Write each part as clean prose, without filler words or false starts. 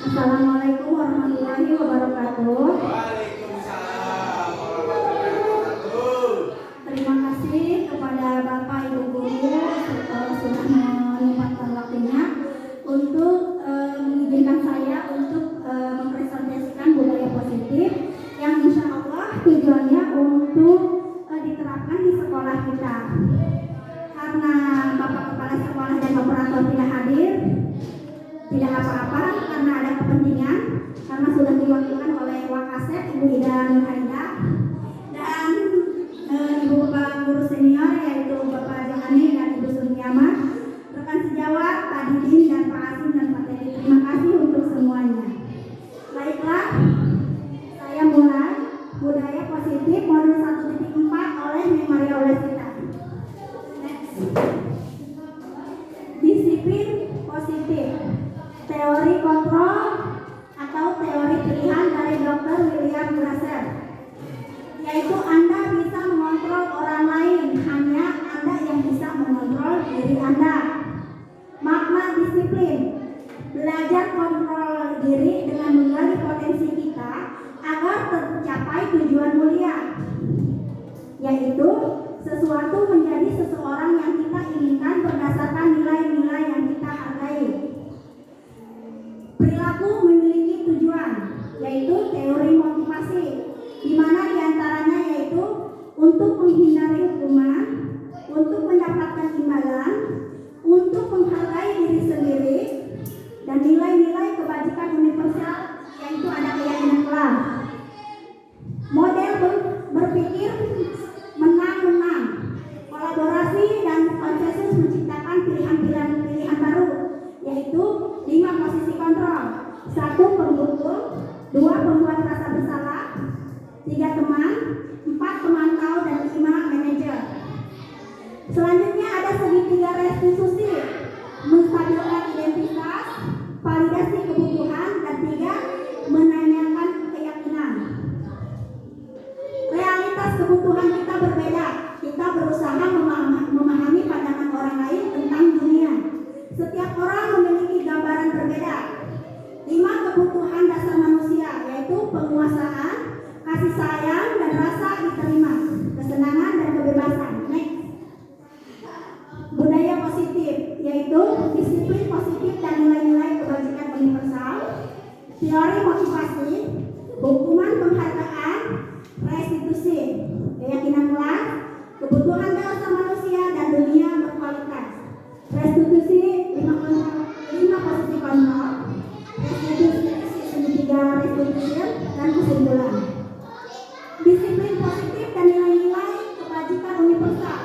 Assalamualaikum warahmatullahi wabarakatuh. Waalaikumsalam warahmatullahi wabarakatuh. Terima kasih kepada Bapak Ibu Guru sudah menyempatkan waktunya untuk mengizinkan saya untuk mempresentasikan budaya positif yang insya Allah tujuannya untuk diterapkan di sekolah kita. Karena Bapak Kepala Sekolah dan Operator tidak hadir, tidak apa-apa karena ada kepentingan, karena sudah diwakilkan oleh Wakasek Ibu Ida Nurhaida dan Ibu Bapak Guru Senior yaitu Bapak Johani dan Ibu Suryama, rekan sejawat Pak Didin dan Pak Asim dan Pak Teddy. Terima kasih untuk semuanya. Baiklah, saya mulai budaya positif modul 1.4 oleh Maria Olesita. Next. Disiplin positif. Teori kontrol atau teori pilihan dari Dr. William Glasser, yaitu Anda bisa mengontrol orang lain, hanya Anda yang bisa mengontrol diri Anda. Makna disiplin: belajar kontrol diri dengan menggali potensi kita agar tercapai tujuan mulia, yaitu sesuatu menjadi seseorang yang kita inginkan berdasarkan nilai-nilai yang kita hargai. Perilaku memiliki tujuan, yaitu teori motivasi, di mana diantaranya yaitu untuk menghindari hukuman, untuk mendapatkan imbalan, untuk menghargai diri sendiri, dan nilai-nilai kebajikan universal, yaitu ada keyakinan kelak. Model berpikir menang-menang, kolaborasi dan konsensus menciptakan pilihan baru, yaitu 5 posisi kontrol: 1 pendukung, 2 pembuat rasa bersalah, 3 teman, 4 pemantau, dan 5 manajer. Selanjutnya ada segitiga restitusi, menstabilkan identitas, validasi kebutuhan, dan 3 menanyakan keyakinan. Realitas kebutuhan kita berbeda. Kita berusaha memahami pandangan orang lain tentang dunia. Setiap orang memiliki gambaran berbeda. 5 kebutuhan dasar manusia, yaitu penguasaan, kasih sayang, dan rasa diterima, kesenangan, dan kebebasan. Next. Budaya positif, yaitu disiplin positif dan nilai-nilai kebajikan universal, teori motivasi, hukuman penghargaan, restitusi, keyakinan kelak, kebutuhan dasar manusia, dan dunia berkualitas. Restitusi 5 posisi kontrol, restitusi segitiga restitusi, dan kesimpulan. Disiplin positif dan nilai-nilai kebajikan universal.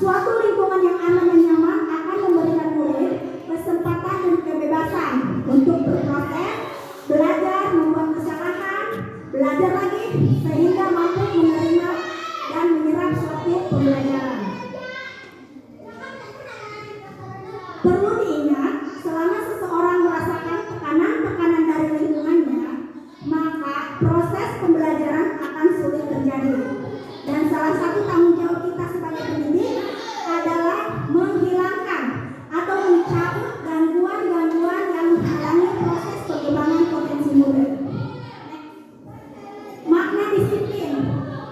Suatu lingkungan yang aman dan nyaman akan memberikan murid kesempatan dan kebebasan untuk berproses, belajar, membuat kesalahan, belajar lagi, sehingga mampu menerima dan menyerap suatu pembelajaran. Perlu diingat, selama seseorang merasakan tekanan-tekanan dari lingkungannya, maka proses pembelajaran akan sulit terjadi. Dan salah satu tanggung jawab kita sebagai pendidik adalah menghilangkan atau mencabut gangguan-gangguan yang menghalangi proses pengembangan potensi murid. Makna disiplin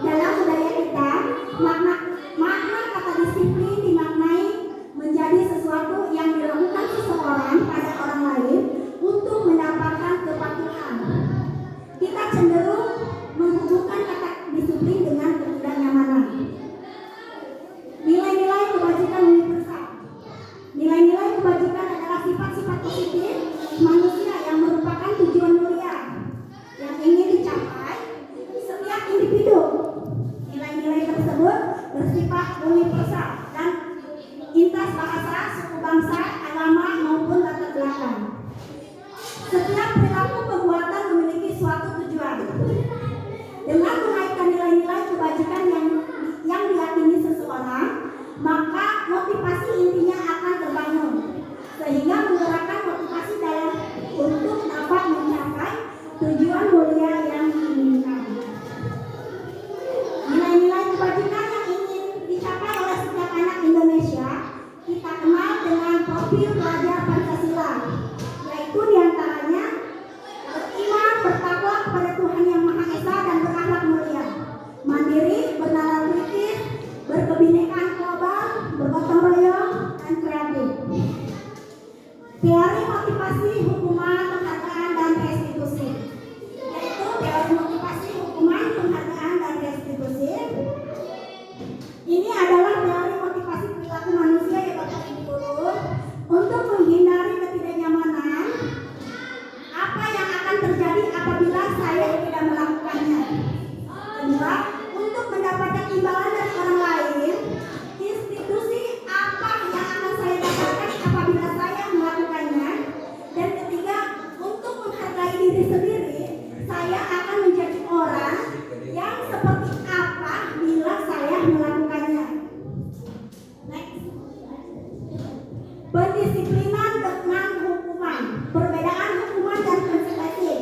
dalam budaya kita, makna kata disiplin dimaknai menjadi sesuatu yang dilakukan seseorang pada orang lain teori motivasi hukuman, penghargaan, dan restitusi. Yaitu teori motivasi hukuman, penghargaan, dan restitusi. Ini adalah teori motivasi perilaku manusia ya Bapak Ibu Guru untuk menghindari ketidaknyamanan apa yang akan terjadi apabila saya tidak melakukannya. Kedua, untuk mendapatkan imbalan dari orang lain, institusi apa yang akan saya dapatkan apabila saya melakukannya. Dan ketiga, untuk menghargai diri sendiri, saya akan menjadi orang yang seperti apa bila saya melakukannya. Next. Pendisiplinan dengan hukuman. Perbedaan hukuman dan konsekuensi.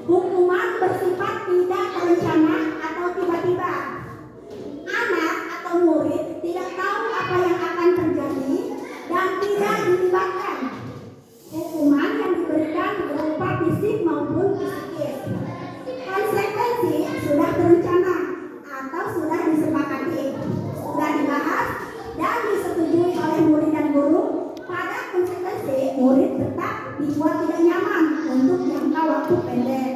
Hukuman bersifat tidak terencana atau tiba-tiba. Anak atau murid tidak tahu apa yang akan terjadi dan tidak dilibatkan. Hukuman yang diberikan berupa fisik maupun psikis. Konsekuensi sudah terencana atau sudah disepakati, sudah dibahas dan disetujui oleh murid dan guru. Pada konsekuensi, murid tetap dibuat tidak nyaman untuk jangka waktu pendek.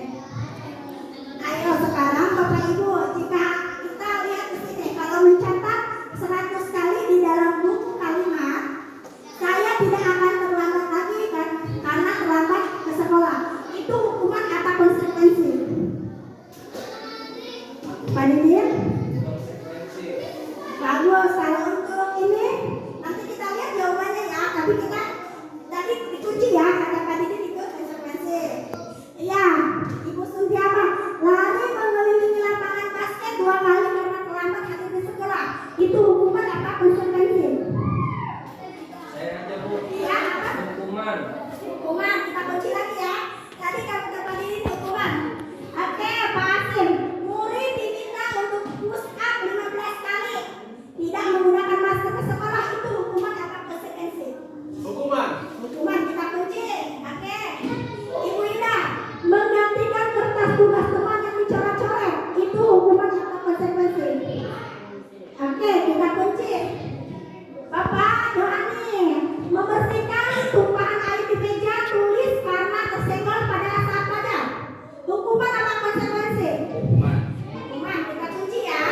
Ayo sekarang Bapak Ibu, jika kita lihat di sini, kalau mencatat 100 kali di dalam buku kalimat, saya tidak akan terlambat lagi kan, karena terlambat ke sekolah. Itu hukuman atau konsekuensi? Pak Didin? Bagus, kalau untuk ini nanti kita lihat jawabannya ya, tapi kita tadi dikunci ya, kata Pak Didin itu konsekuensi. Iya, Ibu Suntiama, lari mengelilingi lapangan basket 2 kali karena terlambat hadir di sekolah. Itu hukuman apa konsekuensi? Saya aja Bu. Iya, apa? Hukuman. Hukuman, kita kunci lagi ya. Tadi kamu Pak Didin hukuman. Oke, Pak Asim, murid diminta untuk push up 15 kali. Tidak menggunakan masker ke sekolah, itu hukuman apa konsekuensi? Hukuman. Hukuman kita kunci. Oke. Ibu Ida, menggantikan kertas tugas teman yang dicoret-coret, itu hukuman atau konsekuensi? Oke, kita kunci. Bapak Yohani, membersihkan tumpahan air di meja tulis karena tersenggol pada saat pada. Hukuman apa konsekuensi? Hukuman. Hukuman kita kunci ya.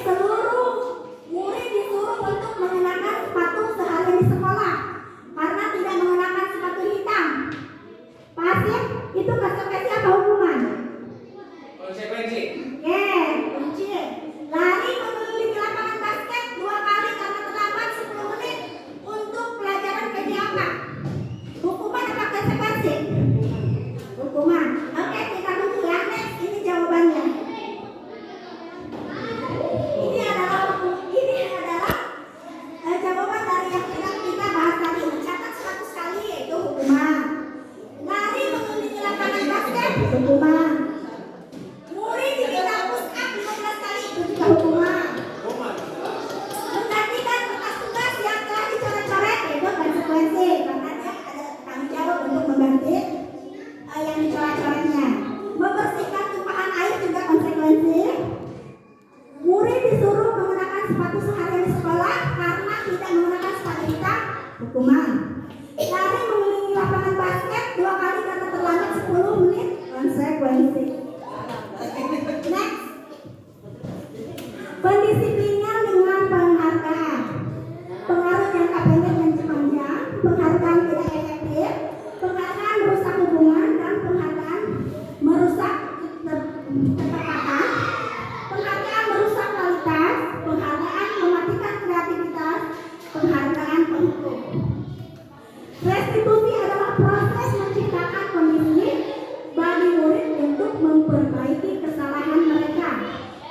Seluruh murid disuruh untuk mengenakan sepatu sehari di sekolah karena tidak mengenakan sepatu hitam. Pasif itu konsekuensi apa hukuman? Konsekuensi. Oke, kunci. Lari mengelilingi lapangan basket 2 kali karena terlambat 10 menit untuk pelajaran keji apa? Hukuman apa konsekuensi? Hukuman. Oke, kita tunggu ya. Next, ini jawabannya. Ini adalah jawaban dari yang kita bahas tadi. Mencatat 100 kali yaitu hukuman. Lari mengelilingi lapangan basket hukuman. Murid diminta push up 15 kali itu juga hukuman. Hukuman. Menggantikan kertas tugas yang telah dicoret-coret itu konsekuensi karena dia ada tanggung jawab untuk mengganti yang dicoret-coretnya. Membersihkan tumpahan air juga konsekuensi. Murid disuruh menggunakan sepatu seharian di sekolah karena tidak menggunakan sepatu hitam, hukuman. Lari mengelilingi lapangan basket 2 kali karena terlambat 10 menit, konsekuensi. Next. Pendisiplinan dengan penghargaan. Pengaruh jangka pendek dan panjang, penghargaan tidak efektif, penghargaan merusak hubungan, dan penghargaan merusak ketepatan, penghargaan merusak kualitas, penghargaan mematikan kreativitas, penghargaan penghukum. Restitusi adalah proses menciptakan kondisi bagi murid untuk memperbaiki kesalahan mereka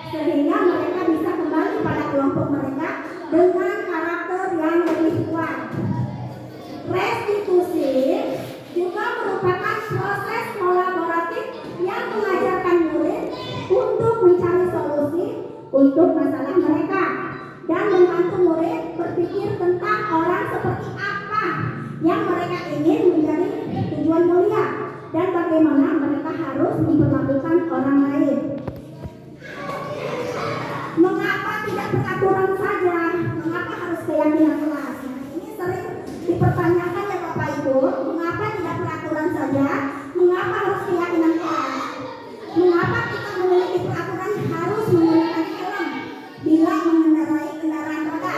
sehingga mereka bisa kembali pada kelompok mereka dengan karakter yang lebih kuat. Restitusi juga merupakan proses kolaboratif yang mengajarkan murid untuk mencari solusi untuk masalah mereka dan membantu murid berpikir tentang orang seperti apa yang mereka ingin menjadi tujuan mulia dan bagaimana mereka harus memperlakukan orang lain. Mengapa tidak peraturan saja? Mengapa harus keyakinan kelas? Nah, ini sering dipertanyakan mengatur, mengapa tidak peraturan saja, mengapa harus keyakinan kelas, mengapa kita memiliki peraturan harus menggunakan helm bila mengendarai kendaraan roda,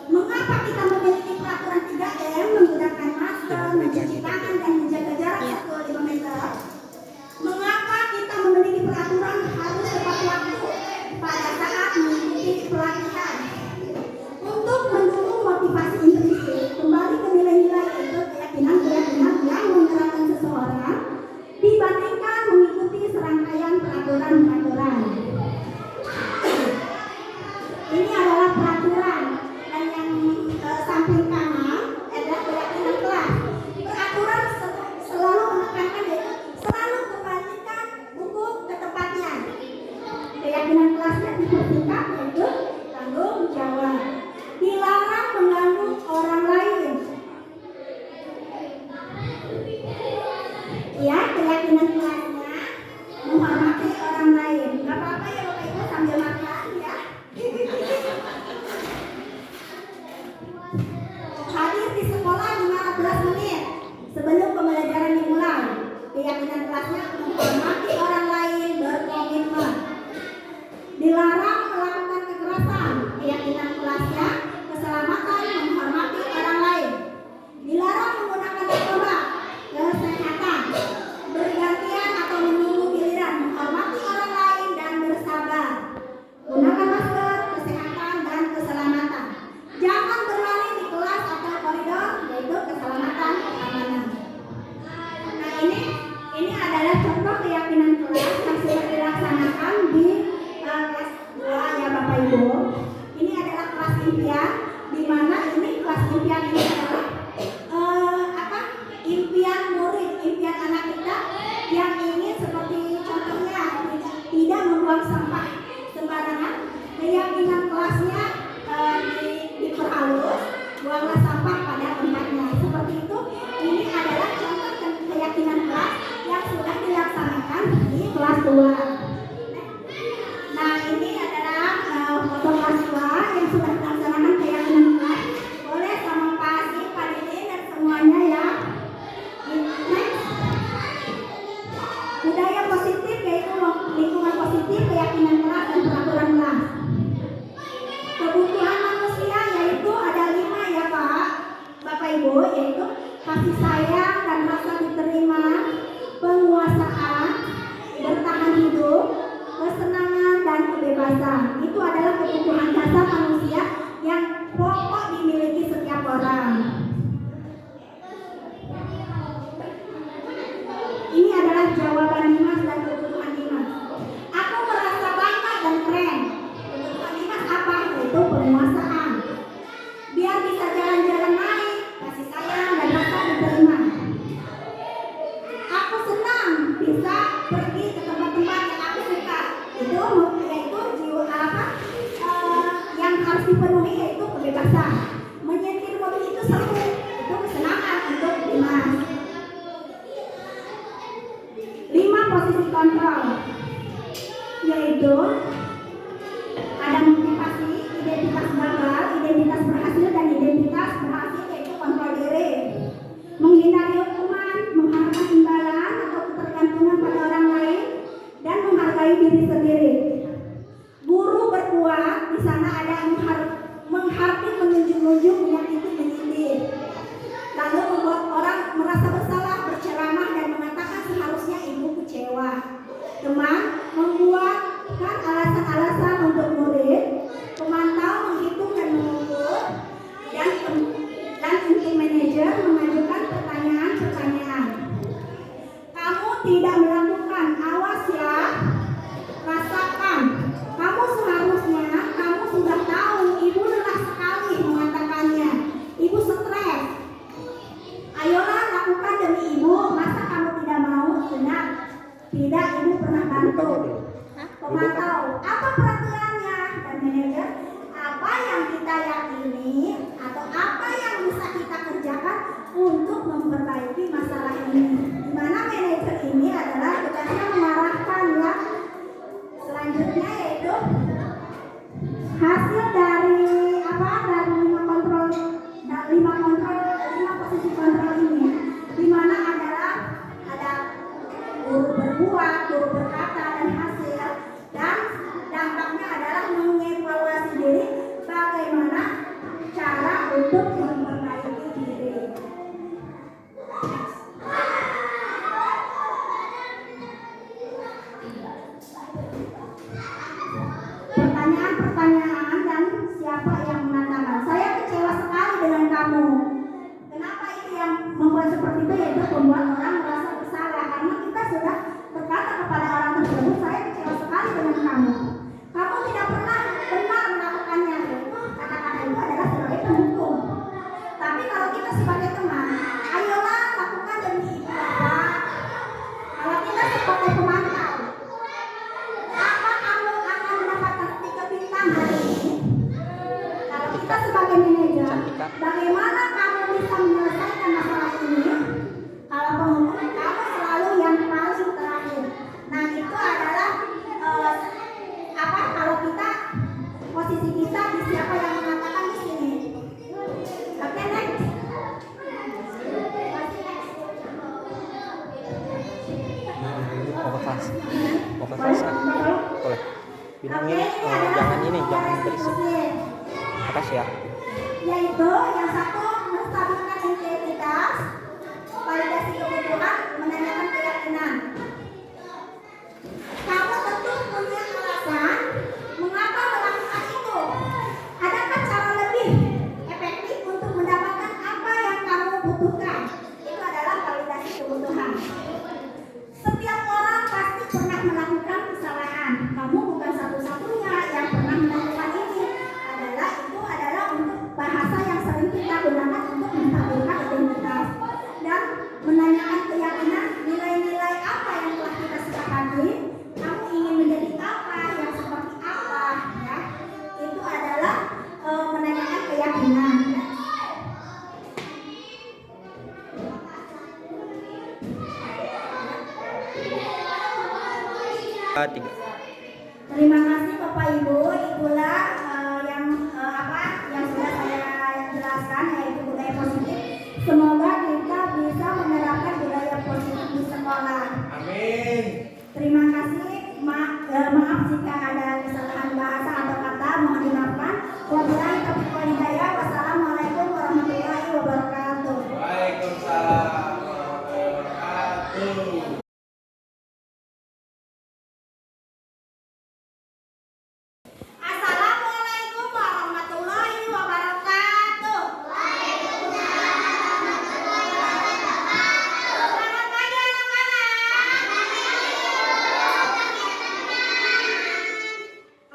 mengapa kita memiliki peraturan 3M menggunakan masker, mencuci tangan dan menjaga jarak 1,5 meter, mengapa kita memiliki peraturan harus tepat waktu pada saat mengikuti pelatihan. Untuk mendukung motivasi intrinsik, kembali ke nilai-nilai yaitu keyakinan-keyakinan yang menggerakkan seseorang dibandingkan mengikuti serangkaian peraturan-peraturan. Ini adalah peraturan, dan yang samping kanan adalah keyakinan kelas. Peraturan selalu menekankan yaitu selalu kembalikan buku ke tempatnya. Keyakinan kelasnya dipersingkat yaitu tanggung jawab. Dilarang mengganggu orang lain. Ya, keyakinan kelasnya menghormati orang lain. Gak apa-apa ya Bapak Ibu sambil makan ya. Hadir di sekolah 15 menit sebelum pembelajaran dimulai. Keyakinan kelasnya menghormati orang lain, berkomitmen. Dilarang melakukan kekerasan. Keyakinan kelasnya keselamatan, menghormati orang lain. Dilarang menggunakan narkoba. Kesehatan, bergantian atau menunggu giliran, menghormati orang lain dan bersabar. Gunakan masker, kesehatan dan keselamatan. Jangan berlari di kelas atau koridor, yaitu keselamatan keamanan. Nah ini adalah contoh keyakinan kelas yang sudah dilaksanakan di kelas 2 ya Bapak Ibu. Ini adalah kelas impian, di mana ini kelas impian ini adalah impian murid, impian anak kita yang ingin seperti contohnya tidak membuang sampah sembarangan. Keyakinan kelasnya diperhalus, buanglah sampah pada tempatnya. Seperti itu, ini adalah contoh keyakinan kelas yang sudah dilaksanakan di kelas 2. Nah, ini adalah foto kelas 2 yang sudah dilaksanakan keyakinan kelas. Boleh sama Pak Asi, Pak Didi dan semuanya ya. Budaya positif yaitu lingkungan positif, keyakinan kelas dan peraturan kelas. Kebutuhan manusia yaitu ada 5 ya Bapak Ibu, yaitu kasih sayang dan rasa diterima, penguasaan, bertahan hidup, kesenangan dan kebebasan. Itu adalah kebutuhan dasar manusia yang pokok dimiliki setiap orang. Ini adalah jawaban Dimas dan kebutuhan Dimas. Aku merasa bangga dan keren. Kebutuhan Dimas apa? Yaitu penguasaan. Biar bisa jalan-jalan naik, kasih sayang dan rasa diterima. Aku senang bisa pergi ke tempat-tempat yang aku suka. Itu yaitu yang harus dipenuhi yaitu kebebasan. Menyetir mobil itu seru. Itu kesenangan untuk Dimas. 5 posisi kontrol, yaitu ada motivasi, identitas gagal, identitas berhasil dan identitas berhasil yaitu kontrol diri. Menghindari hukuman, menghargai imbalan atau ketergantungan pada orang lain dan menghargai diri sendiri. Guru berkuat, di sana ada menghardik, menunjuk-nunjuk, menyakiti, menyindir. Lalu membuat orang merasa bersalah, berceramah dan mengatakan seharusnya ibu kecewa. Teman, membuatkan alasan-alasan untuk murid, pemantau, menghitung dan mengukur, dan untuk manajer mengajukan pertanyaan-pertanyaan. Kamu tidak melakukan, awas ya, rasakan. Kamu seharusnya, kamu sudah tahu, ibu lelah sekali mengatakannya. Ibu stres. Ayolah lakukan demi ibu, masa kamu tidak mau? Benar. Tidak, ibu pernah bantu. Pemantau, apa peraturannya? Dan manajer, apa yang kita yakini atau apa yang bisa kita kerjakan untuk memperbaiki masalah ini. Di mana manajer ini adalah tugasnya mengarahkan ya. Selanjutnya yaitu hasil dari 5 posisi kontrol perbuatan seperti itu yaitu membuat orang merasa bersalah karena kita sudah berkata kepada orang tersebut, saya kecewa sekali dengan kamu. Kamu tidak pernah benar melakukannya. Kata-kata itu adalah sebagai penghukum. Tapi kalau kita sebagai teman, ayolah lakukan demi ibu bapak. Kalau kita sebagai pemantau, apa kamu akan mendapatkan 3 bintang hari ini? Kalau kita sebagai manajer, bagaimana kamu bisa menyelesaikan masalah ini? Kalau penghukum, kamu selalu yang paling terakhir. Nah itu adalah kalau kita posisi kita di siapa yang mengatakan di sini. Oke, next. Mau ke kelas boleh bilangin jangan berisik atas ya. Yaitu yang satu menstabilkan integritas, validasi kebutuhan, menanyakan keyakinan. Kamu tentu punya alasan mengapa melakukan itu. Adakah cara lebih efektif untuk mendapatkan apa yang kamu butuhkan? Itu adalah validasi kebutuhan. Setiap orang pasti pernah melakukan kesalahan. Kamu bukan satu-satunya yang pernah melakukan ini. Itu adalah untuk bahasa yang sering kita gunakan untuk menstabilkan identitas dan menanyakan keyakinan nilai-nilai apa yang telah kita sepakati. Kamu ingin menjadi apa, yang seperti apa, ya? Itu adalah menanyakan keyakinan. Tiga. Terima kasih Bapak Ibu, itulah yang sudah saya jelaskan yaitu budaya positif. Semoga kita bisa menerapkan budaya positif di sekolah. Amin. Terima kasih. Maaf jika ada kesalahan bahasa atau kata, mohon dimaafkan. Wabillahi taufiq wal hidayah. Wassalamualaikum warahmatullahi wabarakatuh. Waalaikumsalam warahmatullahi wabarakatuh. Assalamualaikum warahmatullahi wabarakatuh. Selamat pagi anak-anak.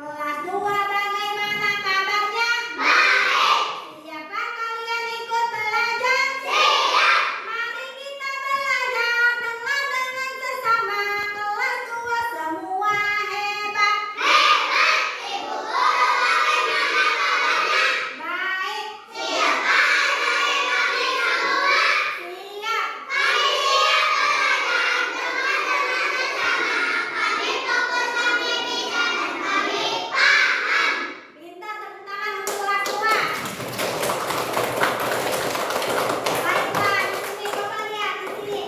Kelas 2 bagaimana kabarnya? Baik. Siapkah kalian ikut belajar? Siap. Mari kita belajar dengan sesama. Kelas 2 semua hebat. Hebat. Ibu guru bagaimana kabarnya? Baik. Siapkah adik-adik kami semua? Siap. Kami siap belajar dengan sesama. Kami fokus, kami bisa, dan kami paham. Minta tepuk tangan untuk kelas 2. Baiklah, di sini coba lihat di sini.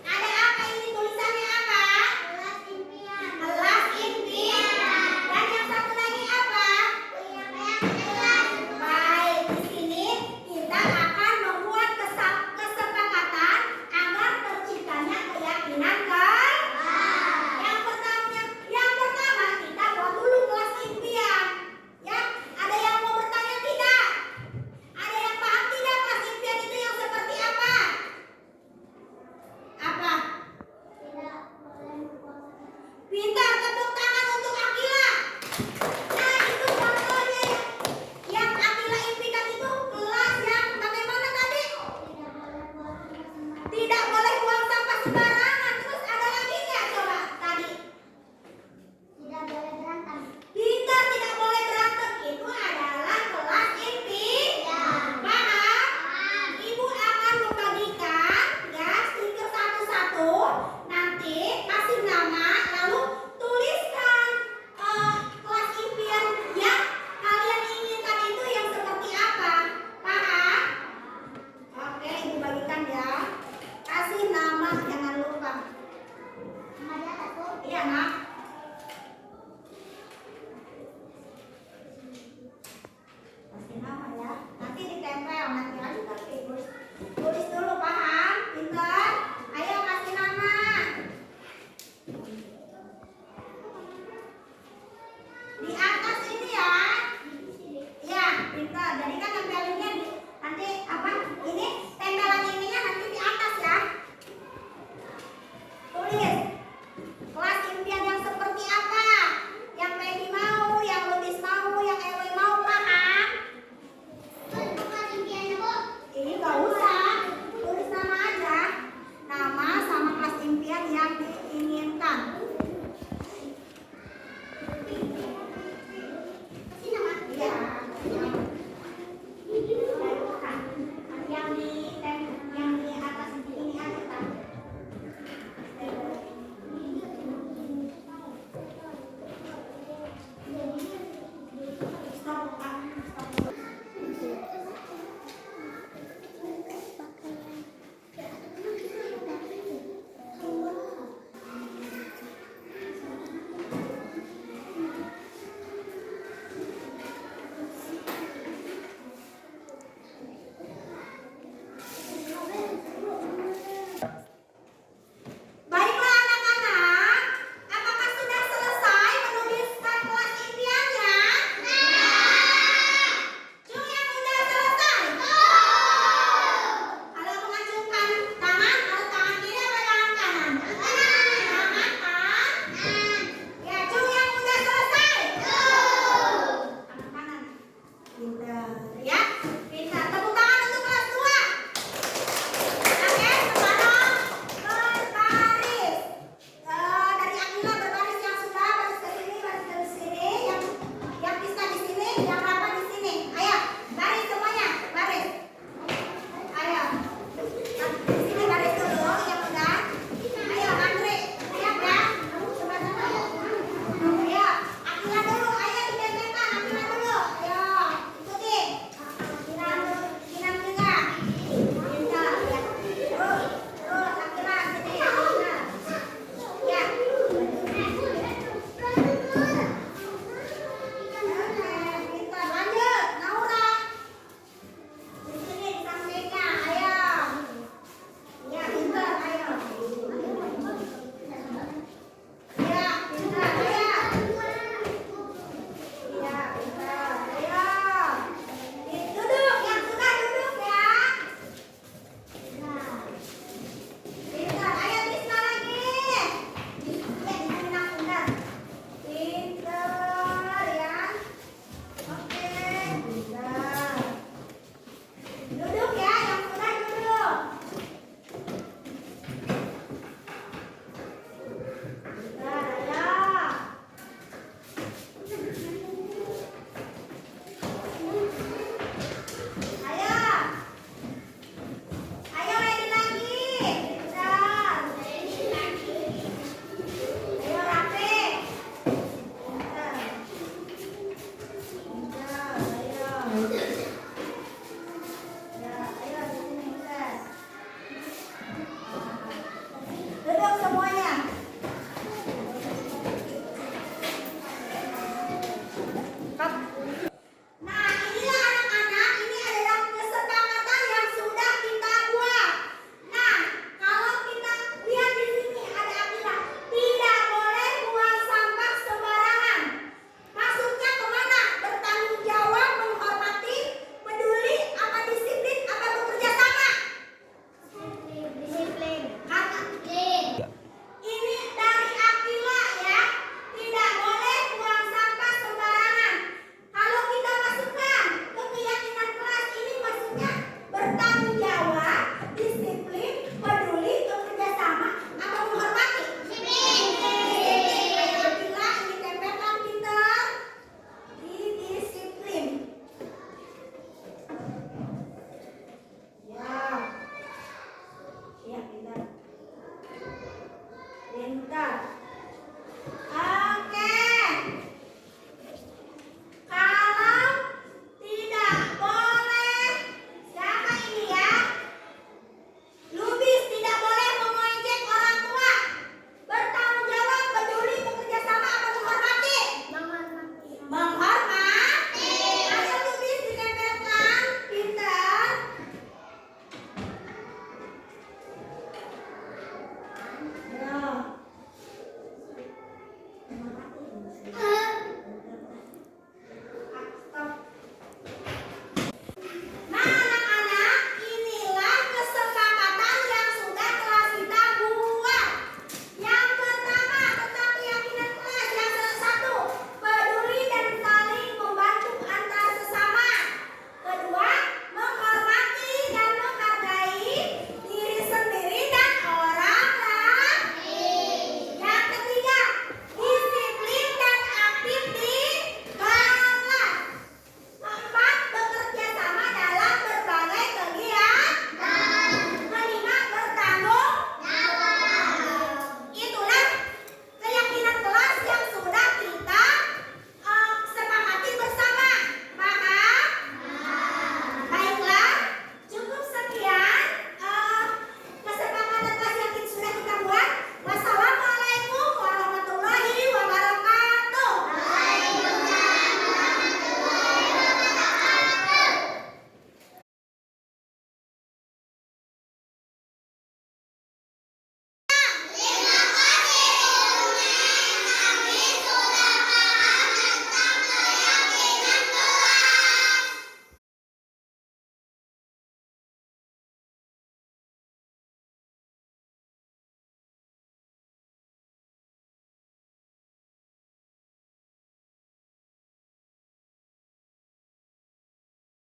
Ada apa ini, tulisannya apa? Kelas impian. Kelas impian. Dan yang satu lagi apa? Kelas. Baik, di sini kita akan membuat kesepakatan agar terciptanya keyakinan kan? Yang pertama kita buat dulu kelas impian. Ya, ada yang mau bertanya tidak? Ada yang paham tidak kelas impian itu yang seperti apa? Apa? Pintar, tepuk tangan untuk Akila. Nah, itu contohnya yang Akila impikan itu kelas yang bagaimana tadi? Tidak boleh buang sampah sembarangan. Terus ada lagi nggak coba tadi? Tidak boleh berantem. Pintar, tidak boleh berantem. Itu adalah kelas impian. Paham? Ibu akan membagikan ya stiker satu-satu. Nanti kasih nama, lalu tuliskan kelas impian yang kalian inginkan itu yang seperti apa. Paham? Oke, ibu bagikan ya.